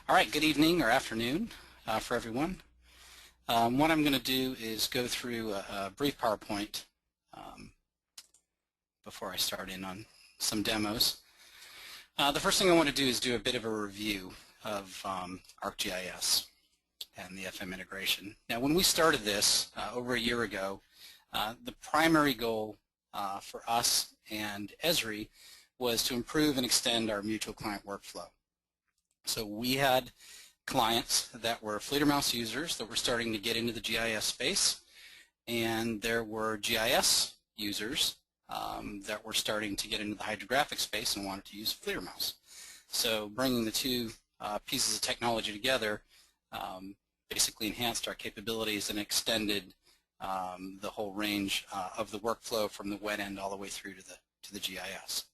All right, good evening or afternoon for everyone. What I'm going to do is go through a brief PowerPoint before I start in on some demos. The first thing I want to do is do a bit of a review of ArcGIS and the FM integration. Now, when we started this over a year ago, the primary goal for us and ESRI was to improve and extend our mutual client workflow. So we had clients that were Fledermaus users that were starting to get into the GIS space, and there were GIS users that were starting to get into the hydrographic space and wanted to use Fledermaus. So bringing the two pieces of technology together basically enhanced our capabilities and extended the whole range of the workflow from the wet end all the way through to the GIS.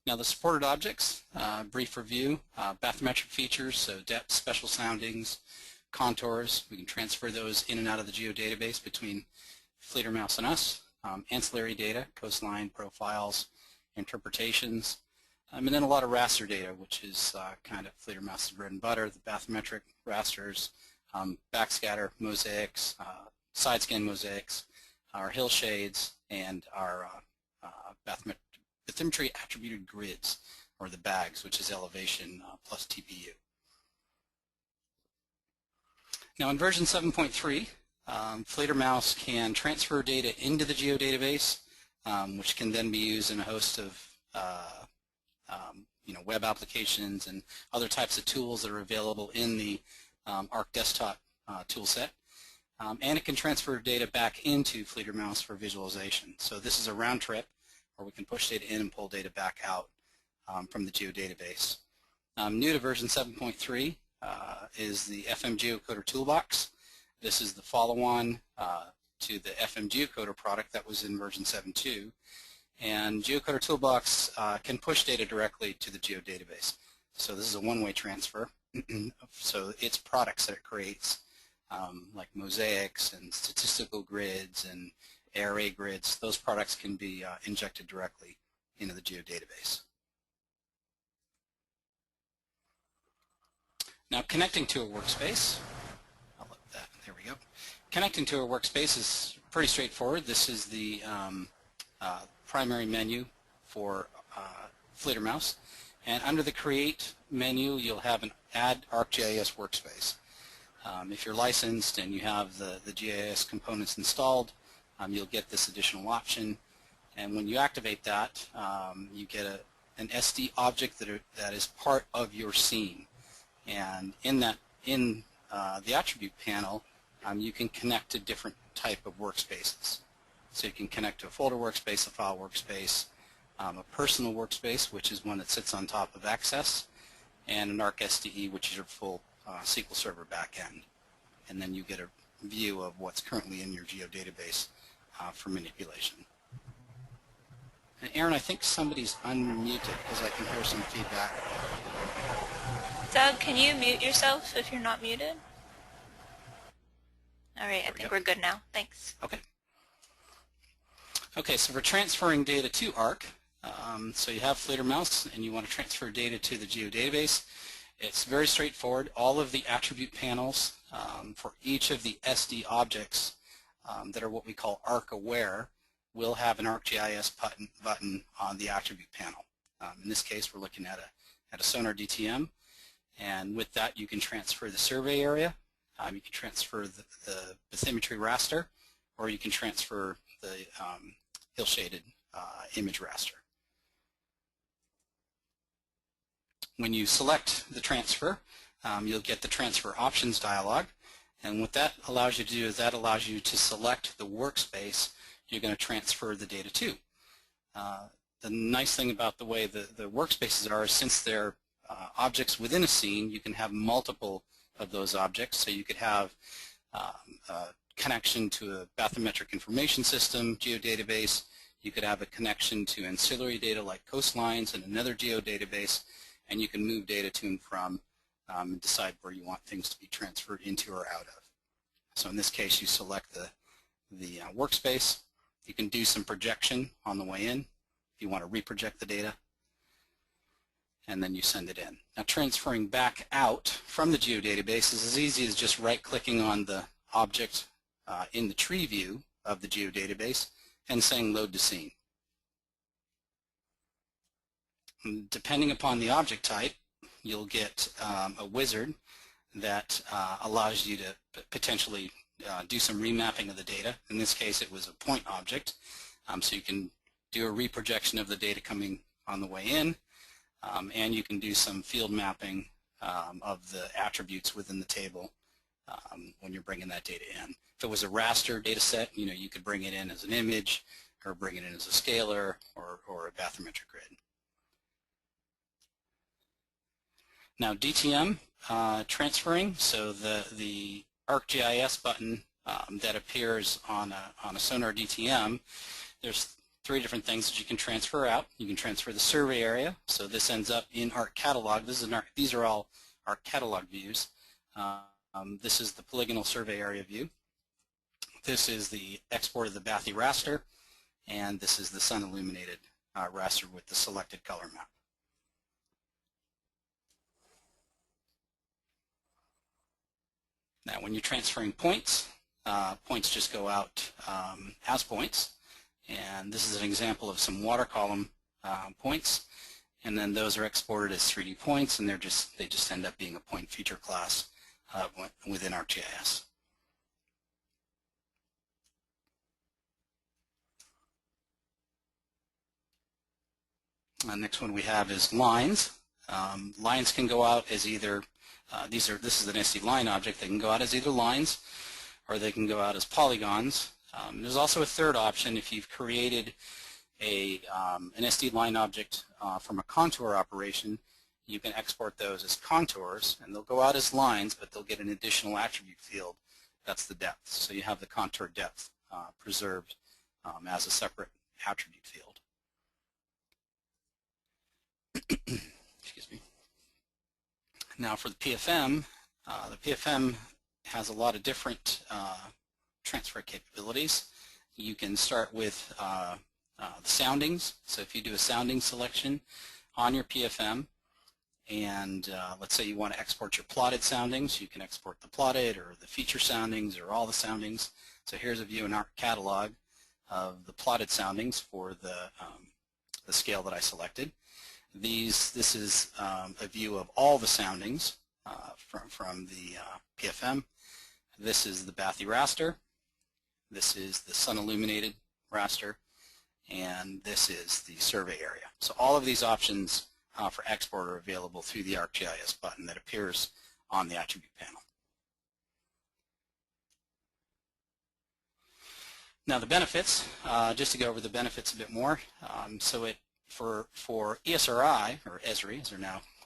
Now the supported objects, brief review, bathymetric features, so depth, special soundings, contours. We can transfer those in and out of the geodatabase between Fledermaus and us. Ancillary data, coastline profiles, interpretations, and then a lot of raster data, which is kind of Fledermaus' bread and butter, the bathymetric rasters, backscatter mosaics, side scan mosaics, our hill shades, and our bathymetry attributed grids, or the bags, which is elevation plus TPU. Now in version 7.3, Fledermaus can transfer data into the geodatabase, which can then be used in a host of web applications and other types of tools that are available in the Arc desktop toolset. And it can transfer data back into Fledermaus for visualization. So this is a round trip where we can push data in and pull data back out from the geodatabase. New to version 7.3 is the FM Geocoder Toolbox. This is the follow-on to the FM Geocoder product that was in version 7.2. And Geocoder Toolbox can push data directly to the geodatabase. So this is a one-way transfer. So it's products that it creates, like mosaics and statistical grids and array grids. Those products can be injected directly into the geodatabase. Now connecting to a workspace, there we go. Connecting to a workspace is pretty straightforward. This is the primary menu for Fledermaus, and under the Create menu you'll have an Add ArcGIS Workspace. If you're licensed and you have the GIS components installed, you'll get this additional option, and when you activate that, you get an SD object that is part of your scene, and in the attribute panel, you can connect to different type of workspaces. So you can connect to a folder workspace, a file workspace, a personal workspace, which is one that sits on top of Access, and an ArcSDE, which is your full SQL Server backend. And then you get a view of what's currently in your geodatabase for manipulation. And Aaron, I think somebody's unmuted because I can hear some feedback. Doug, can you mute yourself if you're not muted? All right, I think we're good now. Thanks. Okay. Okay, so for transferring data to Arc, so you have Fledermaus and you want to transfer data to the geodatabase. It's very straightforward. All of the attribute panels for each of the SD objects that are what we call Arc aware will have an ArcGIS button on the attribute panel. In this case, we're looking at a sonar DTM, and with that you can transfer the survey area, you can transfer the bathymetry raster, or you can transfer the hill shaded image raster. When you select the transfer, you'll get the transfer options dialog, and what that allows you to do is that allows you to select the workspace you're going to transfer the data to. The nice thing about the way the workspaces are is since they're objects within a scene, you can have multiple of those objects. So you could have a connection to a bathymetric information system geodatabase. You could have a connection to ancillary data like coastlines and another geodatabase, and you can move data to and from and decide where you want things to be transferred into or out of. So in this case, you select the workspace. You can do some projection on the way in if you want to reproject the data. and then you send it in. Now transferring back out from the geodatabase is as easy as just right-clicking on the object in the tree view of the geodatabase and saying load to scene. And depending upon the object type, you'll get a wizard that allows you to potentially do some remapping of the data. In this case, it was a point object, so you can do a reprojection of the data coming on the way in, and you can do some field mapping of the attributes within the table when you're bringing that data in. If it was a raster data set, you could bring it in as an image, or bring it in as a scalar, or a bathymetric grid. Now DTM transferring, so the ArcGIS button that appears on a Sonar DTM, there's 3 different things that you can transfer out. You can transfer the survey area, so this ends up in Arc Catalog. These are all Arc Catalog views. This is the polygonal survey area view. This is the export of the bathy raster, and this is the sun illuminated raster with the selected color map. Now when you're transferring points, points just go out as points, and this is an example of some water column points, and then those are exported as 3D points, and they just end up being a point feature class within ArcGIS. The next one we have is lines. Lines can go out as either this is an SD line object. They can go out as either lines, or they can go out as polygons. There's also a third option. If you've created an SD line object from a contour operation, you can export those as contours, and they'll go out as lines, but they'll get an additional attribute field. That's the depth. So you have the contour depth preserved as a separate attribute field. Excuse me. Now for the PFM has a lot of different transfer capabilities. You can start with the soundings. So if you do a sounding selection on your PFM, and let's say you want to export your plotted soundings, you can export the plotted or the feature soundings or all the soundings. So here's a view in Arc Catalog of the plotted soundings for the scale that I selected. This is a view of all the soundings from the PFM. This is the bathy raster. This is the sun illuminated raster, and this is the survey area. So all of these options for export are available through the ArcGIS button that appears on the attribute panel. Now the benefits, just to go over the benefits a bit more. For ESRI, or ESRI, as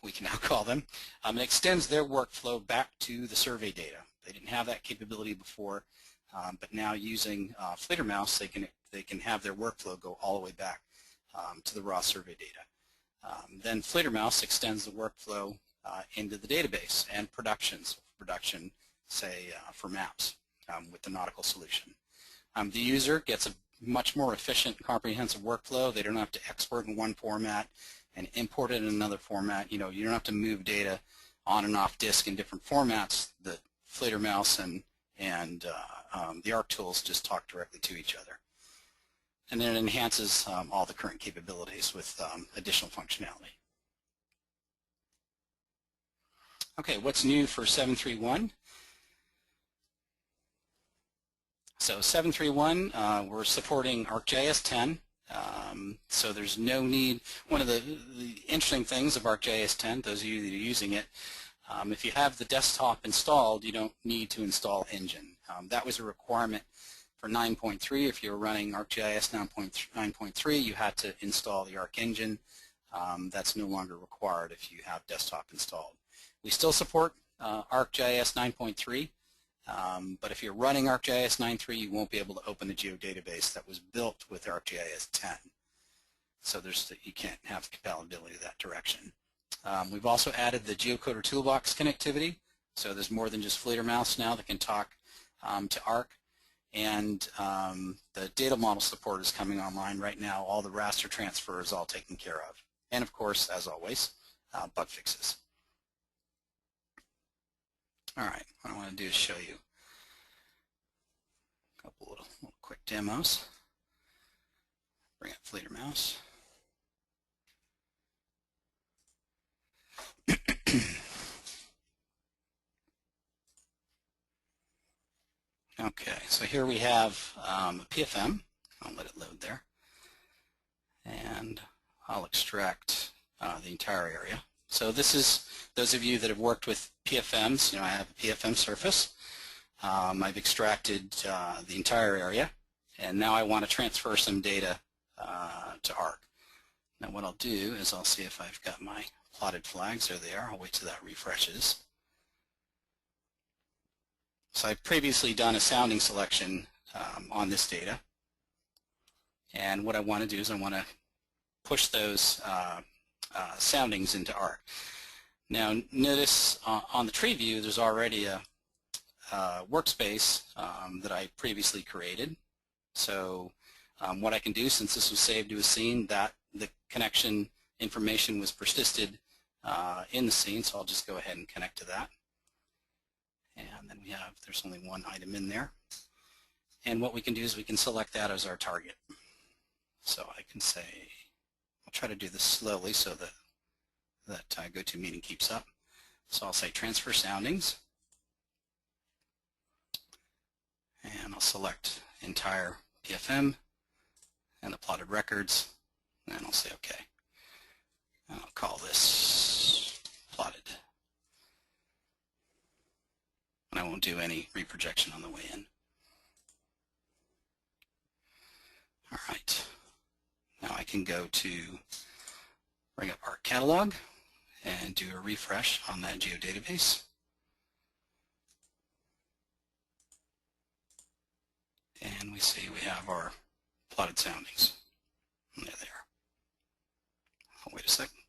we can now call them, it extends their workflow back to the survey data. They didn't have that capability before, but now using Fledermaus, they can have their workflow go all the way back to the raw survey data. Then Fledermaus extends the workflow into the database and production, say for maps with the nautical solution. The user gets a much more efficient, comprehensive workflow. They don't have to export in one format and import it in another format. You don't have to move data on and off disk in different formats. The Fledermaus and the Arc tools just talk directly to each other. And then it enhances all the current capabilities with additional functionality. Okay, what's new for 7.3.1? So 7.3.1, we're supporting ArcGIS 10, so there's no need. One of the interesting things of ArcGIS 10, those of you that are using it, if you have the desktop installed, you don't need to install Engine. That was a requirement for 9.3. If you're running ArcGIS 9.3, you had to install the Arc Engine. That's no longer required if you have desktop installed. We still support ArcGIS 9.3. But if you're running ArcGIS 9.3, you won't be able to open the geodatabase that was built with ArcGIS 10. So you can't have compatibility that direction. We've also added the Geocoder Toolbox connectivity. So there's more than just Fledermaus now that can talk to Arc. And the data model support is coming online right now. All the raster transfer is all taken care of. And of course, as always, bug fixes. All right, what I want to do is show you a couple little quick demos. Bring up Fledermaus. Okay, so here we have a PFM. I'll let it load there. And I'll extract the entire area. So this is, those of you that have worked with PFMs, you know, I have a PFM surface. I've extracted the entire area, and now I want to transfer some data to ARC. Now what I'll do is I'll see if I've got my plotted flags. There they are. I'll wait till that refreshes. So I've previously done a sounding selection on this data, and what I want to do is I want to push those soundings into ARC. Now notice on the tree view there's already a workspace that I previously created. So what I can do, since this was saved to a scene, that the connection information was persisted in the scene, so I'll just go ahead and connect to that. And then we have, there's only one item in there. And what we can do is we can select that as our target. So I can say, I'll try to do this slowly so that GoToMeeting keeps up. So I'll say transfer soundings. And I'll select entire PFM and the plotted records. And I'll say OK. And I'll call this plotted. And I won't do any reprojection on the way in. All right. Now I can go to bring up ARC catalog and do a refresh on that geodatabase. And we see we have our plotted soundings. And there they are. Oh, wait a second.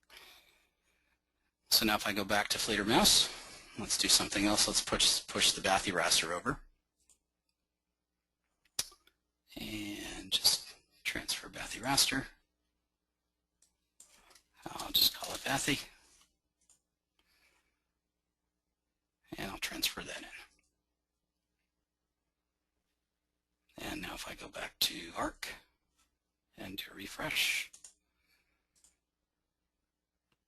So now if I go back to Fledermaus, let's do something else. Let's push the bathy raster over. And just transfer bathy raster. I'll just call it bathy. And I'll transfer that in. And now if I go back to ARC and do a refresh,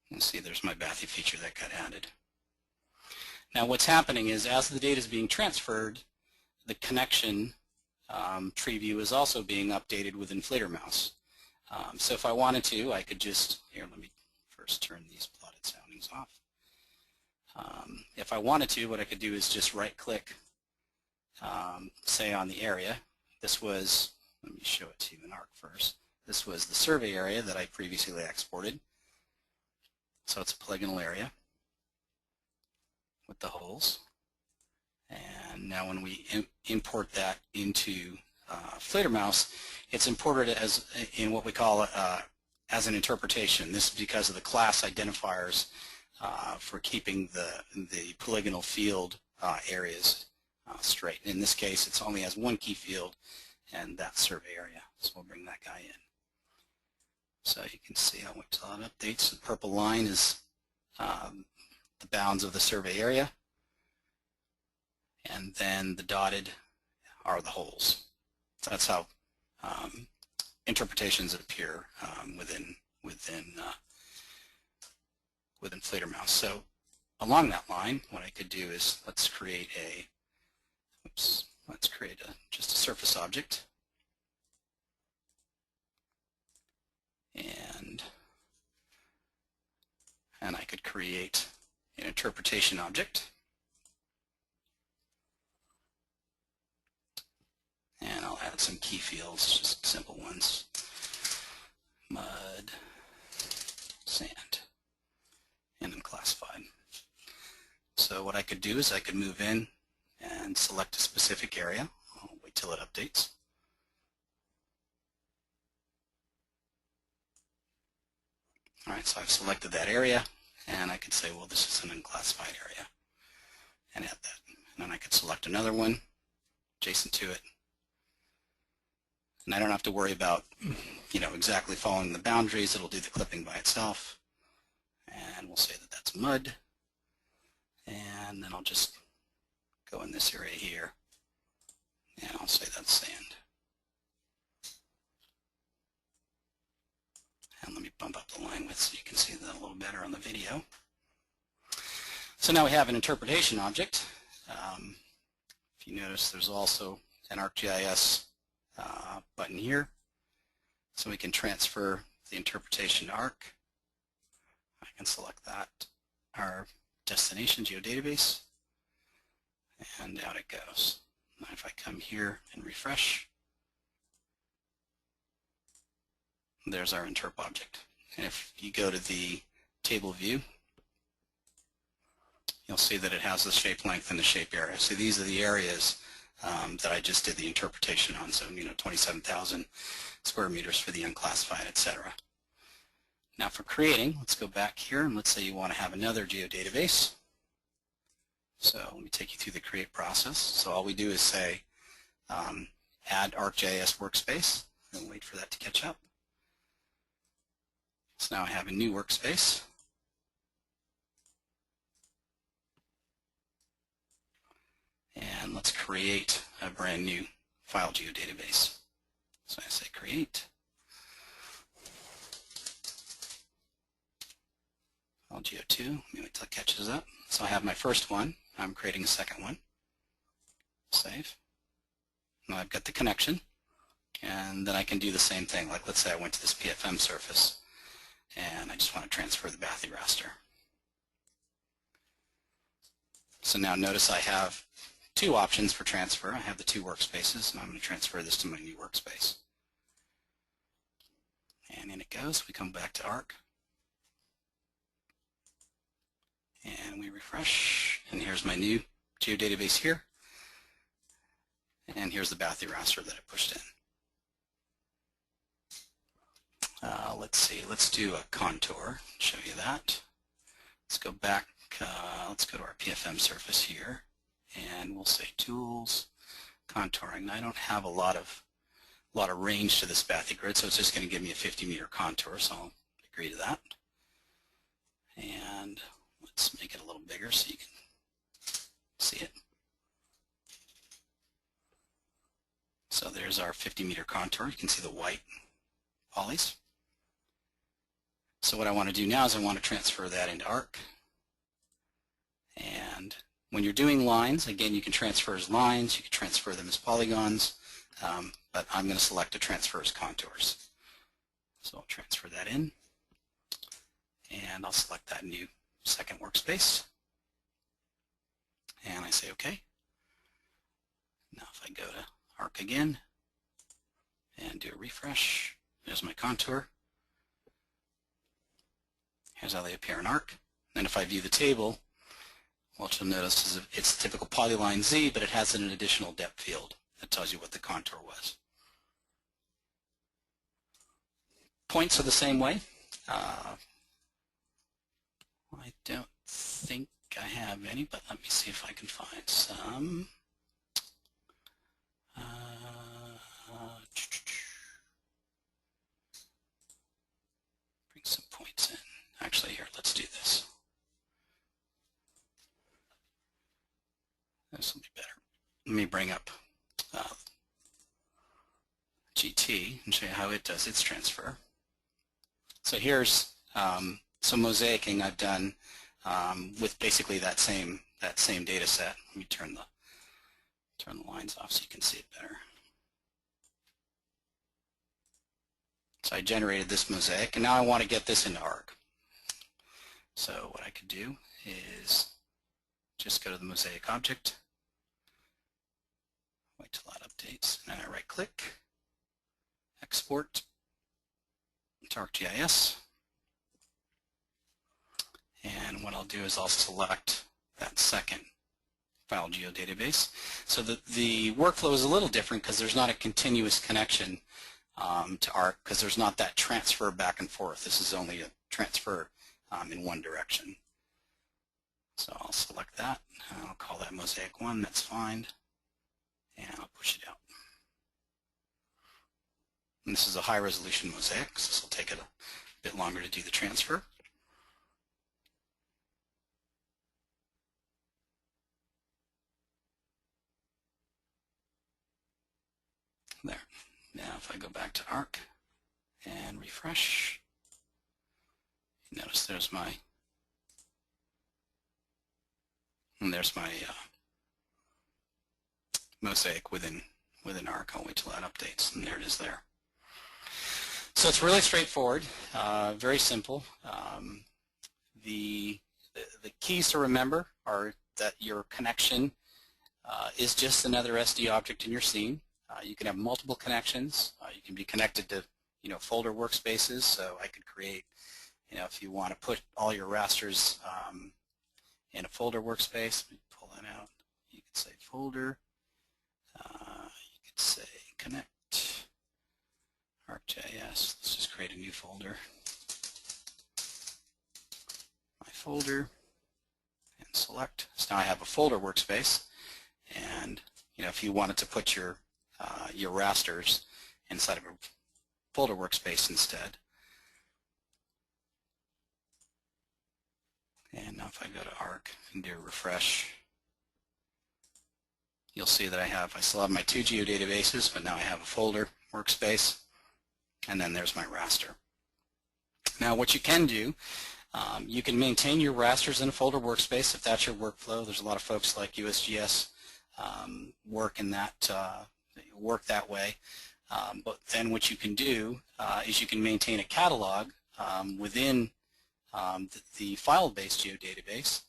you'll see there's my bathy feature that got added. Now what's happening is as the data is being transferred, the connection tree view is also being updated within Fledermaus. So if I wanted to, I could just, here, let me first turn these plotted soundings off. If I wanted to, what I could do is just right-click, say on the area. This was, let me show it to you in ARC first. This was the survey area that I previously exported. So it's a polygonal area with the holes. And now when we import that into Fledermaus, it's imported as in what we call as an interpretation. This is because of the class identifiers for keeping the polygonal field areas straight. In this case, it only has one key field, and that's survey area. So we'll bring that guy in. So you can see, I'll wait till it updates. The purple line is the bounds of the survey area, and then the dotted are the holes. So that's how interpretations appear within Fledermaus. So along that line, what I could do is let's create just a surface object, and I could create an interpretation object, and I'll add some key fields, just simple ones: mud, sand, and unclassified. So what I could do is I could move in and select a specific area. I'll wait till it updates. All right, so I've selected that area, and I could say, well, this is an unclassified area, and add that. And then I could select another one adjacent to it. And I don't have to worry about, exactly following the boundaries. It'll do the clipping by itself. and we'll say that that's mud, and then I'll just go in this area here, and I'll say that's sand. And let me bump up the line width so you can see that a little better on the video. So now we have an interpretation object. If you notice, there's also an ArcGIS button here, so we can transfer the interpretation to Arc. I can select that, our destination geodatabase, and out it goes. Now if I come here and refresh, there's our interp object. And if you go to the table view, you'll see that it has the shape length and the shape area. So these are the areas that I just did the interpretation on. So 27,000 square meters for the unclassified, etc. Now for creating, let's go back here and let's say you want to have another geodatabase. So let me take you through the create process. So all we do is say add ArcGIS Workspace and wait for that to catch up. So now I have a new workspace. And let's create a brand new file geodatabase. So I say create. File geo2, let me wait till it catches up. So I have my first one, I'm creating a second one. Save. Now I've got the connection, and then I can do the same thing. Like let's say I went to this PFM surface, and I just want to transfer the bathy raster. So now notice I have two options for transfer. I have the two workspaces, and I'm going to transfer this to my new workspace. And in it goes. We come back to Arc. And we refresh, and here's my new geodatabase here. And here's the bathy raster that I pushed in. Let's see, let's do a contour, show you that. Let's go back, let's go to our PFM surface here, and we'll say Tools, Contouring. Now I don't have a lot of range to this bathy grid, so it's just going to give me a 50-meter contour, so I'll agree to that. And let's make it a little bigger so you can see it. So there's our 50-meter contour. You can see the white polys. So what I want to do now is I want to transfer that into Arc. And when you're doing lines, again, you can transfer as lines, you can transfer them as polygons, but I'm going to select to transfer as contours. So I'll transfer that in, and I'll select that new second workspace, and I say OK. Now if I go to Arc again and do a refresh, there's my contour. Here's how they appear in Arc. And if I view the table, what you'll notice is it's typical polyline Z, but it has an additional depth field that tells you what the contour was. Points are the same way. I don't think I have any, but let me see if I can find some. Bring some points in. Actually, here, let's do this. This will be better. Let me bring up GT and show you how it does its transfer. So here's some mosaicing I've done with basically that same data set. Let me turn the lines off so you can see it better. So I generated this mosaic, and now I want to get this into Arc. So what I could do is just go to the mosaic object, wait till that updates, and then I right-click, export to ArcGIS. And what I'll do is I'll select that second file geodatabase. So the workflow is a little different because there's not a continuous connection to Arc, because there's not that transfer back and forth. This is only a transfer in one direction. So I'll select that, and I'll call that Mosaic 1, that's fine, and I'll push it out. And this is a high resolution mosaic, so this will take it a bit longer to do the transfer. There. Now if I go back to Arc and refresh, notice there's my mosaic within Arc. I'll wait till that updates, and there it is there. So it's really straightforward, very simple. The keys to remember are that your connection is just another SD object in your scene. You can have multiple connections. You can be connected to folder workspaces. So I could create, if you want to put all your rasters in a folder workspace, let me pull that out. You could say folder. You could say connect ArcGIS. Let's just create a new folder. My folder and select. So now I have a folder workspace, and if you wanted to put your rasters inside of a folder workspace instead. And now if I go to Arc and do a refresh, you'll see that I still have my two geodatabases, but now I have a folder workspace, and then there's my raster. Now what you can do, you can maintain your rasters in a folder workspace if that's your workflow. There's a lot of folks like USGS work that way. But then what you can do is you can maintain a catalog within the file-based geodatabase.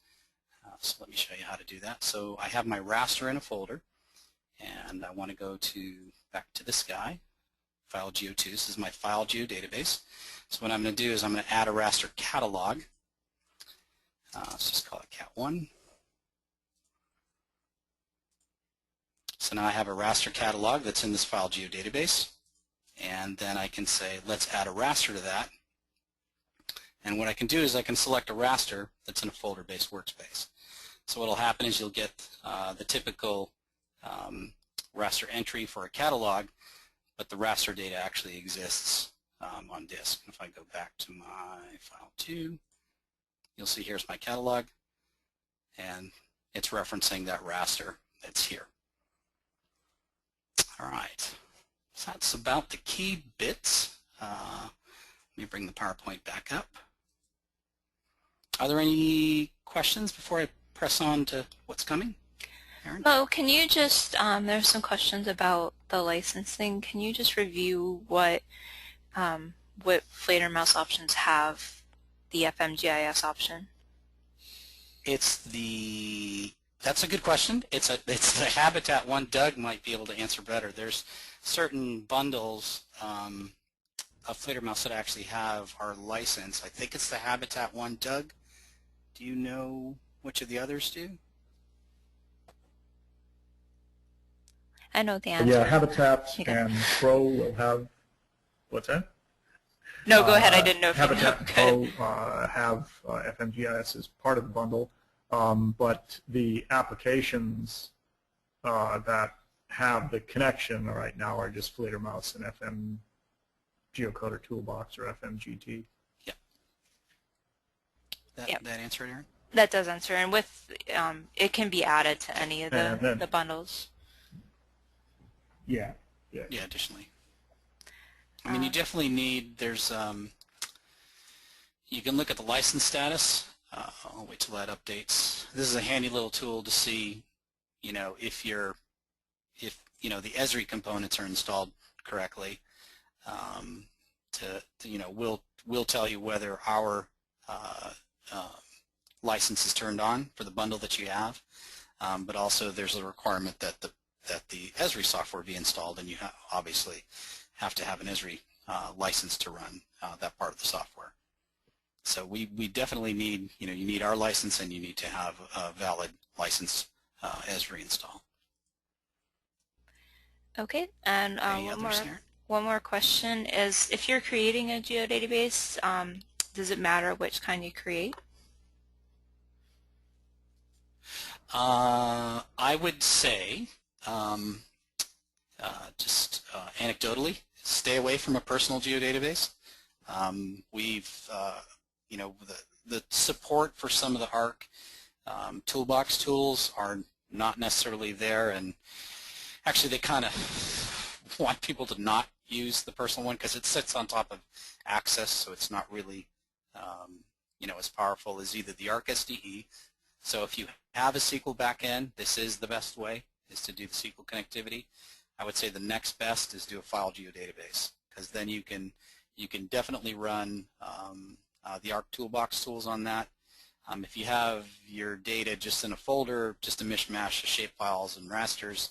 So let me show you how to do that. So I have my raster in a folder, and I want to go back to this guy, File Geo2. This is my File Geodatabase. So what I'm going to do is I'm going to add a raster catalog. Let's just call it Cat1. So now I have a raster catalog that's in this File Geodatabase, and then I can say let's add a raster to that. And what I can do is I can select a raster that's in a folder-based workspace. So what will happen is you'll get the typical raster entry for a catalog, but the raster data actually exists on disk. If I go back to my File 2, you'll see here's my catalog, and it's referencing that raster that's here. All right, so that's about the key bits. Let me bring the PowerPoint back up. Are there any questions before I press on to what's coming? Erin? Oh, can you just, there's some questions about the licensing. Can you just review what Fledermaus options have the FMGIS option? That's a good question. It's the Habitat one. Doug might be able to answer better. There's certain bundles of Fledermaus that actually are licensed. I think it's the Habitat one. Doug, do you know which of the others do? I know the answer. Yeah, Habitat and Pro will have, what's that? No, go ahead. I didn't know if Habitat you know. and Pro have FMGIS as part of the bundle, but the applications that have the connection right now are just Fledermaus and FM Geocoder Toolbox or FMGT. Yeah. That answer it, Erin? That does answer, and with it can be added to any of the bundles. Yeah. Yeah, additionally. I mean, you definitely need, you can look at the license status. I'll wait till that updates. This is a handy little tool to see, if the ESRI components are installed correctly. We'll tell you whether our license is turned on for the bundle that you have, but also there's a requirement that the ESRI software be installed, and you obviously have to have an ESRI license to run that part of the software. So we definitely need, you need our license, and you need to have a valid license ESRI install. Okay, and one more question is, if you're creating a geodatabase, does it matter which kind you create? I would say, just anecdotally, stay away from a personal geodatabase. The support for some of the ARC toolbox tools are not necessarily there, and actually they kind of want people to not use the personal one because it sits on top of Access, so it's not really as powerful as either the ArcSDE. So if you have a SQL backend, this is the best way, is to do the SQL connectivity. I would say the next best is do a file geodatabase, because then you can definitely run the Arc Toolbox tools on that. If you have your data just in a folder, just a mishmash of shapefiles and rasters,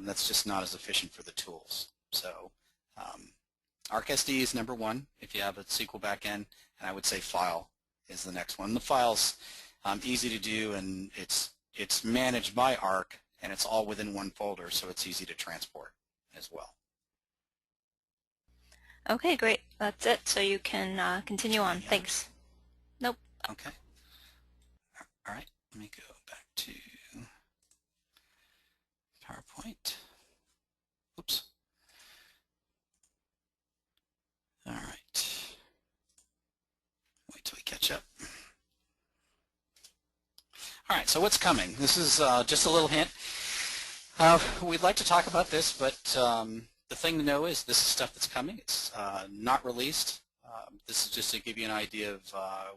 that's just not as efficient for the tools. So ArcSD is number one if you have a SQL backend, and I would say file is the next one. The file's easy to do, and it's managed by Arc, and it's all within one folder, so it's easy to transport as well. Okay, great. That's it. So you can continue on. Yeah. Thanks. Nope. Okay. All right. Let me go back to PowerPoint. Oops. All right. Wait till we catch up. All right, so what's coming? This is just a little hint. We'd like to talk about this, but the thing to know is this is stuff that's coming. It's not released. This is just to give you an idea of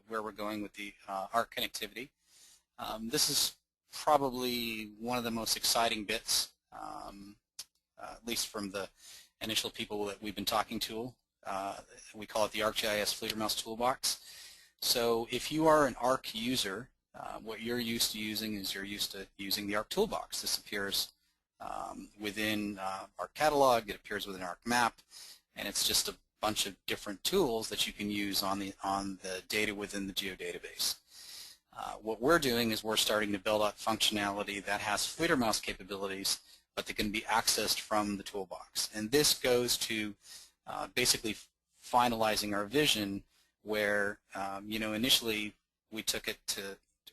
where we're going with the ARC connectivity. This is probably one of the most exciting bits, at least from the initial people that we've been talking to. We call it the ArcGIS Fledermaus Toolbox. So if you are an ARC user, what you're used to using is you're used to using the ARC Toolbox. This appears within ARC Catalog, it appears within ARC Map, and it's just a bunch of different tools that you can use on the data within the geodatabase. What we're doing is we're starting to build out functionality that has Fledermaus capabilities, but that can be accessed from the toolbox. And this goes to basically finalizing our vision where, initially we took it to,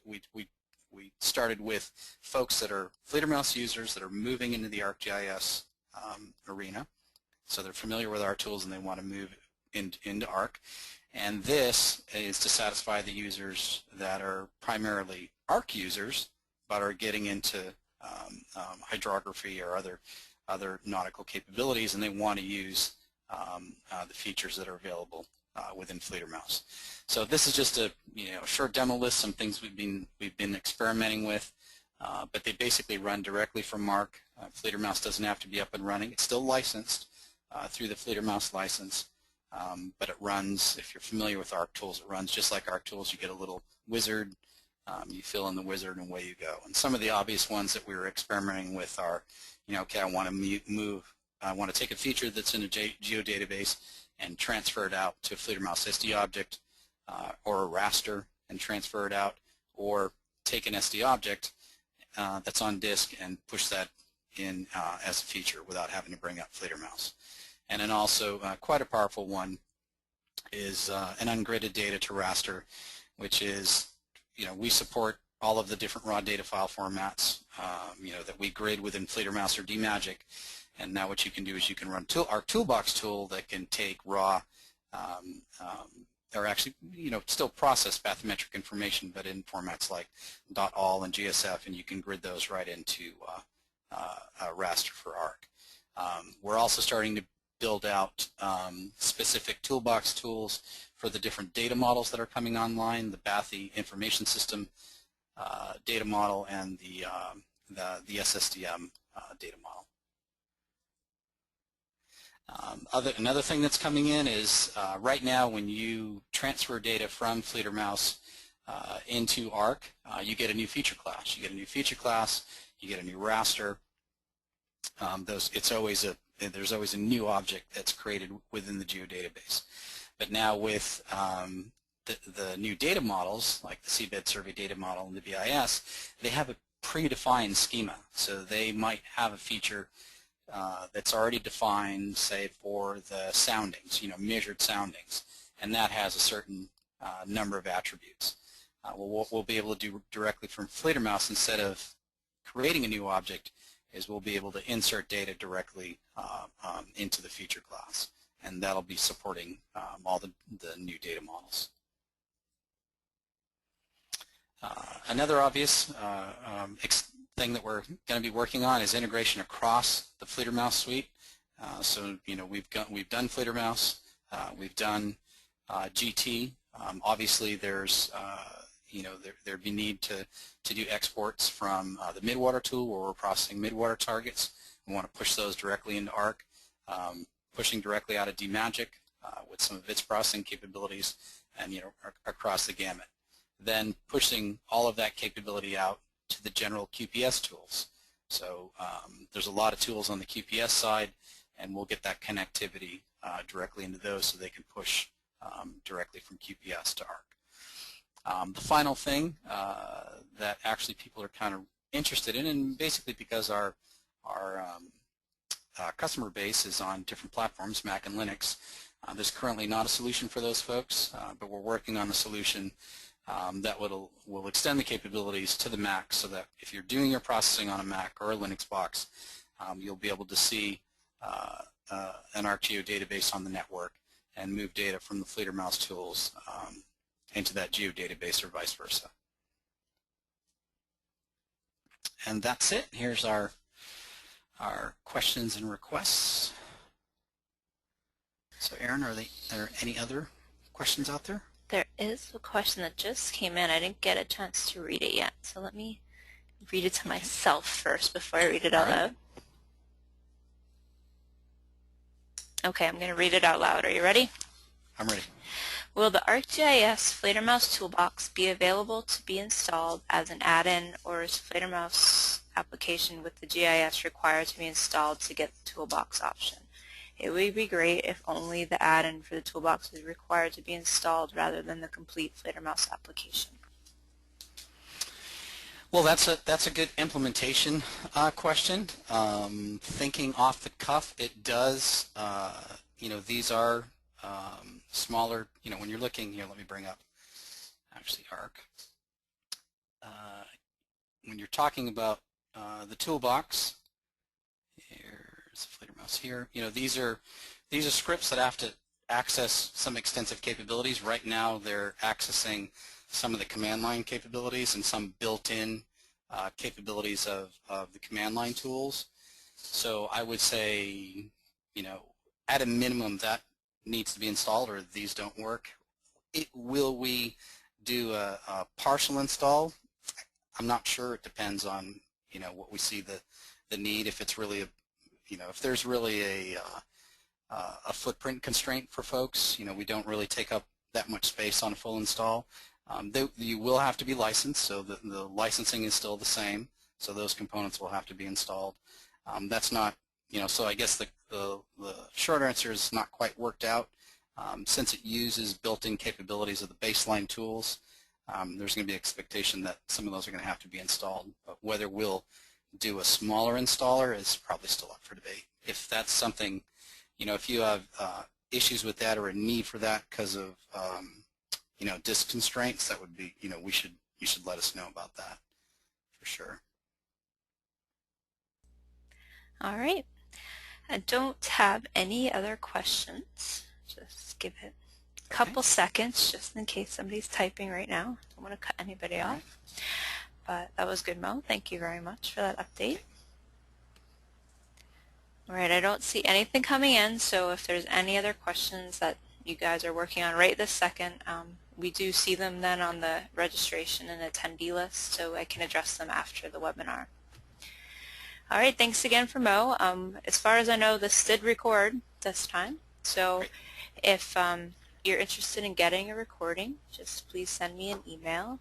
we started with folks that are Fledermaus users that are moving into the ArcGIS arena. So they're familiar with our tools and they want to move into ARC. And this is to satisfy the users that are primarily ARC users but are getting into hydrography or other nautical capabilities, and they want to use the features that are available within Fledermaus. So this is just a short demo list, some things we've been experimenting with, but they basically run directly from ARC. Fledermaus doesn't have to be up and running. It's still licensed through the Fledermaus license, but it runs, if you're familiar with ARC tools, it runs just like ARC tools. You get a little wizard, you fill in the wizard and away you go. And some of the obvious ones that we were experimenting with are, okay, I want to take a feature that's in a geodatabase and transfer it out to a Fledermaus SD object or a raster and transfer it out, or take an SD object that's on disk and push that in as a feature without having to bring up Fledermaus. And then also quite a powerful one is an ungridded data to raster, which is, we support all of the different raw data file formats, that we grid within Fledermaus or DMagic. And now what you can do is you can run our Toolbox tool that can take raw, or actually, still process bathymetric information, but in formats like .all and GSF, and you can grid those right into raster for ARC. We're also starting to build out specific toolbox tools for the different data models that are coming online, the Bathy information system data model and the SSDM data model. Another thing that's coming in is right now when you transfer data from Fledermaus into ARC, you get a new feature class. You get a new feature class, you get a new raster. There's always a new object that's created within the geodatabase. But now with the new data models, like the seabed survey data model and the BIS, they have a predefined schema. So they might have a feature that's already defined, say, for the soundings, measured soundings, and that has a certain number of attributes. What we'll be able to do directly from Fledermaus, instead of creating a new object, is we'll be able to insert data directly into the feature class, and that'll be supporting all the new data models. Another obvious thing that we're going to be working on is integration across the Fledermaus suite. So we've done Fledermaus, we've done GT. Obviously, there's there'd be need to do exports from the midwater tool where we're processing midwater targets. We want to push those directly into ARC, pushing directly out of DMagic with some of its processing capabilities, and across the gamut. Then pushing all of that capability out to the general QPS tools. So there's a lot of tools on the QPS side, and we'll get that connectivity directly into those so they can push directly from QPS to ARC. The final thing that actually people are kind of interested in, and basically because our customer base is on different platforms, Mac and Linux, there's currently not a solution for those folks, but we're working on a solution that will extend the capabilities to the Mac so that if you're doing your processing on a Mac or a Linux box, you'll be able to see an ArcGIS database on the network and move data from the Fledermaus tools into that geodatabase or vice versa. And that's it. Here's our questions and requests. So Erin, are there any other questions out there? There is a question that just came in. I didn't get a chance to read it yet, so let me read it to myself first before I read it out loud. Okay, I'm going to read it out loud. Are you ready? I'm ready. Will the ArcGIS Fledermaus toolbox be available to be installed as an add-in, or is Fledermaus application with the GIS required to be installed to get the toolbox option? It would be great if only the add-in for the toolbox is required to be installed rather than the complete Fledermaus application. Well, that's a good implementation question. Thinking off the cuff, it does. These are smaller. When you're looking here, let me bring up actually ARC. When you're talking about the toolbox, here's Fledermaus here. These are scripts that have to access some extensive capabilities. Right now, they're accessing some of the command line capabilities and some built-in capabilities of the command line tools. So I would say, at a minimum, that needs to be installed, or these don't work. Will we do a partial install? I'm not sure. It depends on what we see the need. If it's really if there's really a footprint constraint for folks, we don't really take up that much space on a full install. You will have to be licensed, so the licensing is still the same, so those components will have to be installed. That's not, so I guess the short answer is not quite worked out. Since it uses built-in capabilities of the baseline tools, there's going to be expectation that some of those are going to have to be installed, but whether we'll do a smaller installer is probably still up for debate. If that's something, if you have issues with that or a need for that because of disk constraints, that would be, you should let us know about that for sure. All right. I don't have any other questions. Just give it a couple seconds just in case somebody's typing right now. Don't want to cut anybody off. But that was good, Mo. Thank you very much for that update. All right, I don't see anything coming in, so if there's any other questions that you guys are working on right this second, we do see them then on the registration and attendee list, so I can address them after the webinar. All right, thanks again for Mo. As far as I know, this did record this time, so if you're interested in getting a recording, just please send me an email.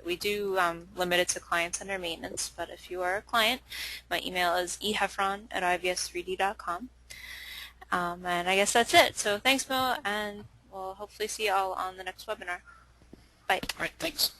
We do limit it to clients under maintenance, but if you are a client, my email is ehefron@ivs3d.com. And I guess that's it. So thanks, Mo, and we'll hopefully see you all on the next webinar. Bye. All right, thanks.